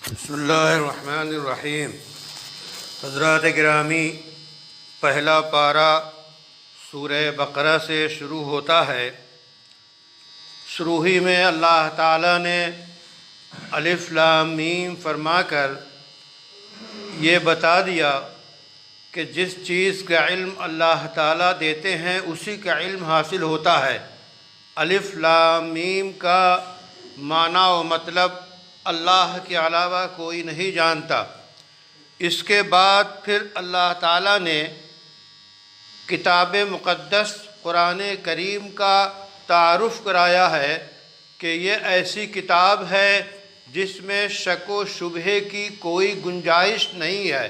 بسم اللہ الرحمن الرحیم۔ حضرات گرامی، پہلا پارہ سورہ بقرہ سے شروع ہوتا ہے۔ شروع ہی میں اللہ تعالیٰ نے الف لام میم فرما کر یہ بتا دیا کہ جس چیز کا علم اللہ تعالیٰ دیتے ہیں اسی کا علم حاصل ہوتا ہے۔ الف لام میم کا معنی و مطلب اللہ کے علاوہ کوئی نہیں جانتا۔ اس کے بعد پھر اللہ تعالیٰ نے کتاب مقدس قرآن کریم کا تعارف کرایا ہے کہ یہ ایسی کتاب ہے جس میں شک و شبہے کی کوئی گنجائش نہیں ہے،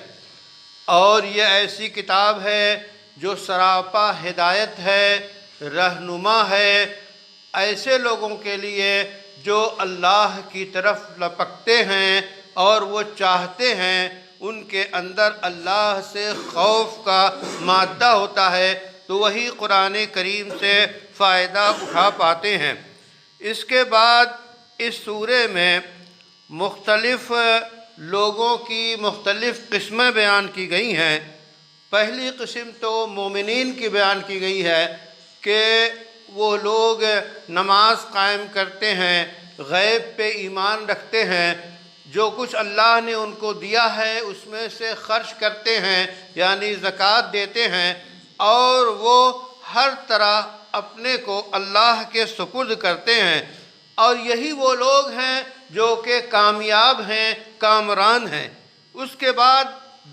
اور یہ ایسی کتاب ہے جو سراپا ہدایت ہے، رہنما ہے ایسے لوگوں کے لیے جو اللہ کی طرف لپکتے ہیں اور وہ چاہتے ہیں ان کے اندر اللہ سے خوف کا مادہ ہوتا ہے تو وہی قرآن کریم سے فائدہ اٹھا پاتے ہیں۔ اس کے بعد اس سورے میں مختلف لوگوں کی مختلف قسمیں بیان کی گئی ہیں۔ پہلی قسم تو مومنین کی بیان کی گئی ہے کہ وہ لوگ نماز قائم کرتے ہیں، غیب پہ ایمان رکھتے ہیں، جو کچھ اللہ نے ان کو دیا ہے اس میں سے خرچ کرتے ہیں یعنی زکوٰۃ دیتے ہیں، اور وہ ہر طرح اپنے کو اللہ کے سپرد کرتے ہیں، اور یہی وہ لوگ ہیں جو کہ کامیاب ہیں، کامران ہیں۔ اس کے بعد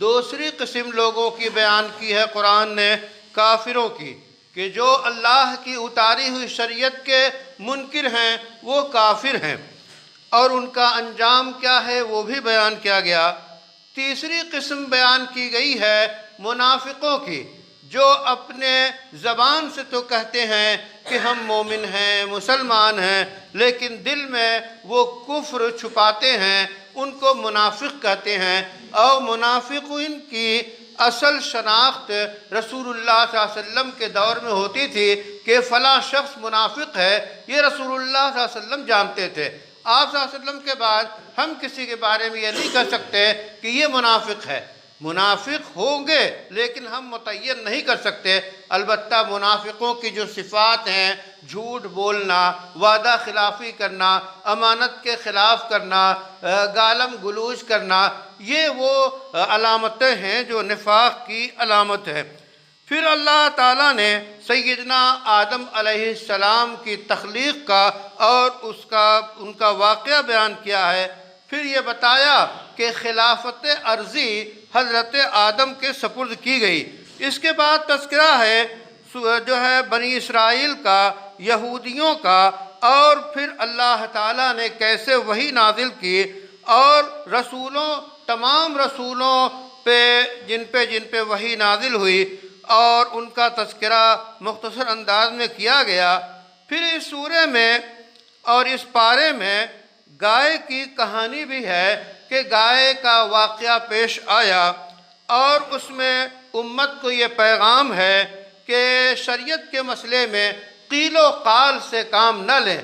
دوسری قسم لوگوں کی بیان کی ہے قرآن نے، کافروں کی، کہ جو اللہ کی اتاری ہوئی شریعت کے منکر ہیں وہ کافر ہیں، اور ان کا انجام کیا ہے وہ بھی بیان کیا گیا۔ تیسری قسم بیان کی گئی ہے منافقوں کی، جو اپنے زبان سے تو کہتے ہیں کہ ہم مومن ہیں، مسلمان ہیں، لیکن دل میں وہ کفر چھپاتے ہیں، ان کو منافق کہتے ہیں۔ اور منافقین کی اصل شناخت رسول اللہ صلی اللہ علیہ وسلم کے دور میں ہوتی تھی کہ فلاں شخص منافق ہے، یہ رسول اللہ صلی اللہ علیہ وسلم جانتے تھے۔ آپ صلی اللہ علیہ وسلم کے بعد ہم کسی کے بارے میں یہ نہیں کہہ سکتے کہ یہ منافق ہے۔ منافق ہوں گے لیکن ہم متعین نہیں کر سکتے۔ البتہ منافقوں کی جو صفات ہیں، جھوٹ بولنا، وعدہ خلافی کرنا، امانت کے خلاف کرنا، گالم گلوچ کرنا، یہ وہ علامتیں ہیں جو نفاق کی علامت ہے۔ پھر اللہ تعالیٰ نے سیدنا آدم علیہ السلام کی تخلیق کا اور ان کا واقعہ بیان کیا ہے۔ پھر یہ بتایا کہ خلافت عرضی حضرت آدم کے سپرد کی گئی۔ اس کے بعد تذکرہ ہے جو ہے بنی اسرائیل کا، یہودیوں کا، اور پھر اللہ تعالیٰ نے کیسے وحی نازل کی، اور تمام رسولوں پہ جن پہ وحی نازل ہوئی، اور ان کا تذکرہ مختصر انداز میں کیا گیا۔ پھر اس سورے میں اور اس پارے میں گائے کی کہانی بھی ہے کہ گائے کا واقعہ پیش آیا، اور اس میں امت کو یہ پیغام ہے کہ شریعت کے مسئلے میں قیل و قال سے کام نہ لیں۔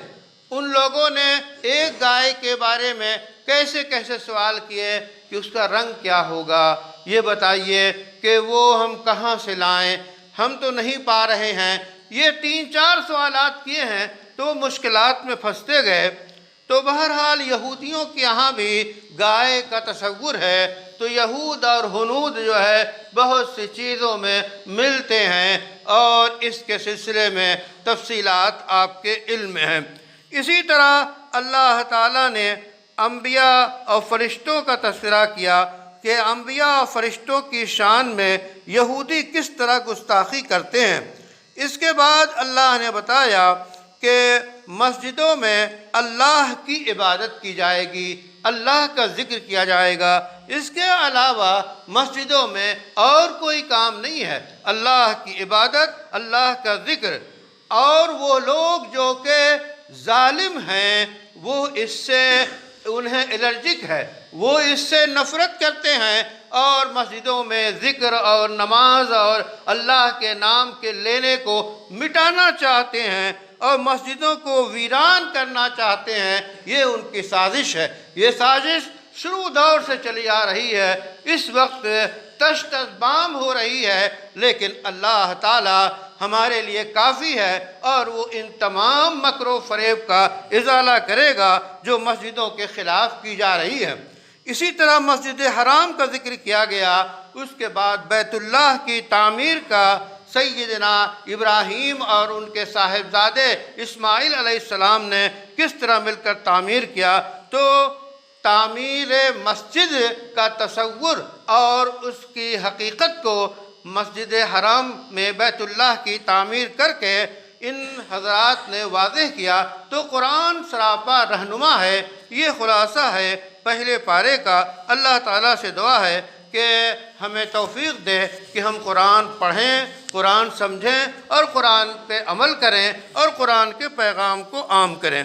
ان لوگوں نے ایک گائے کے بارے میں کیسے سوال کیے کہ اس کا رنگ کیا ہوگا، یہ بتائیے کہ وہ ہم کہاں سے لائیں، ہم تو نہیں پا رہے ہیں۔ یہ 3-4 سوالات کیے ہیں تو وہ مشکلات میں پھنستے گئے۔ تو بہرحال یہودیوں کے یہاں بھی گائے کا تصور ہے، تو یہود اور ہنود جو ہے بہت سی چیزوں میں ملتے ہیں، اور اس کے سلسلے میں تفصیلات آپ کے علم میں ہیں۔ اسی طرح اللہ تعالیٰ نے انبیاء اور فرشتوں کا تذکرہ کیا کہ انبیاء اور فرشتوں کی شان میں یہودی کس طرح گستاخی کرتے ہیں۔ اس کے بعد اللہ نے بتایا کہ مسجدوں میں اللہ کی عبادت کی جائے گی، اللہ کا ذکر کیا جائے گا۔ اس کے علاوہ مسجدوں میں اور کوئی کام نہیں ہے، اللہ کی عبادت، اللہ کا ذکر۔ اور وہ لوگ جو کہ ظالم ہیں وہ اس سے انہیں الرجک ہے، وہ اس سے نفرت کرتے ہیں، اور مسجدوں میں ذکر اور نماز اور اللہ کے نام کے لینے کو مٹانا چاہتے ہیں، اور مسجدوں کو ویران کرنا چاہتے ہیں۔ یہ ان کی سازش ہے۔ یہ سازش شروع دور سے چلی آ رہی ہے، اس وقت تش تش بام ہو رہی ہے، لیکن اللہ تعالی ہمارے لیے کافی ہے اور وہ ان تمام مکر و فریب کا ازالہ کرے گا جو مسجدوں کے خلاف کی جا رہی ہے۔ اسی طرح مسجد حرام کا ذکر کیا گیا، اس کے بعد بیت اللہ کی تعمیر کا سیدنا ابراہیم اور ان کے صاحبزادے اسماعیل علیہ السلام نے کس طرح مل کر تعمیر کیا، تو تعمیر مسجد کا تصور اور اس کی حقیقت کو مسجد حرام میں بیت اللہ کی تعمیر کر کے ان حضرات نے واضح کیا، تو قرآن سراپا رہنما ہے۔ یہ خلاصہ ہے پہلے پارے کا۔ اللہ تعالیٰ سے دعا ہے کہ ہمیں توفیق دے کہ ہم قرآن پڑھیں، قرآن سمجھیں اور قرآن پہ عمل کریں اور قرآن کے پیغام کو عام کریں۔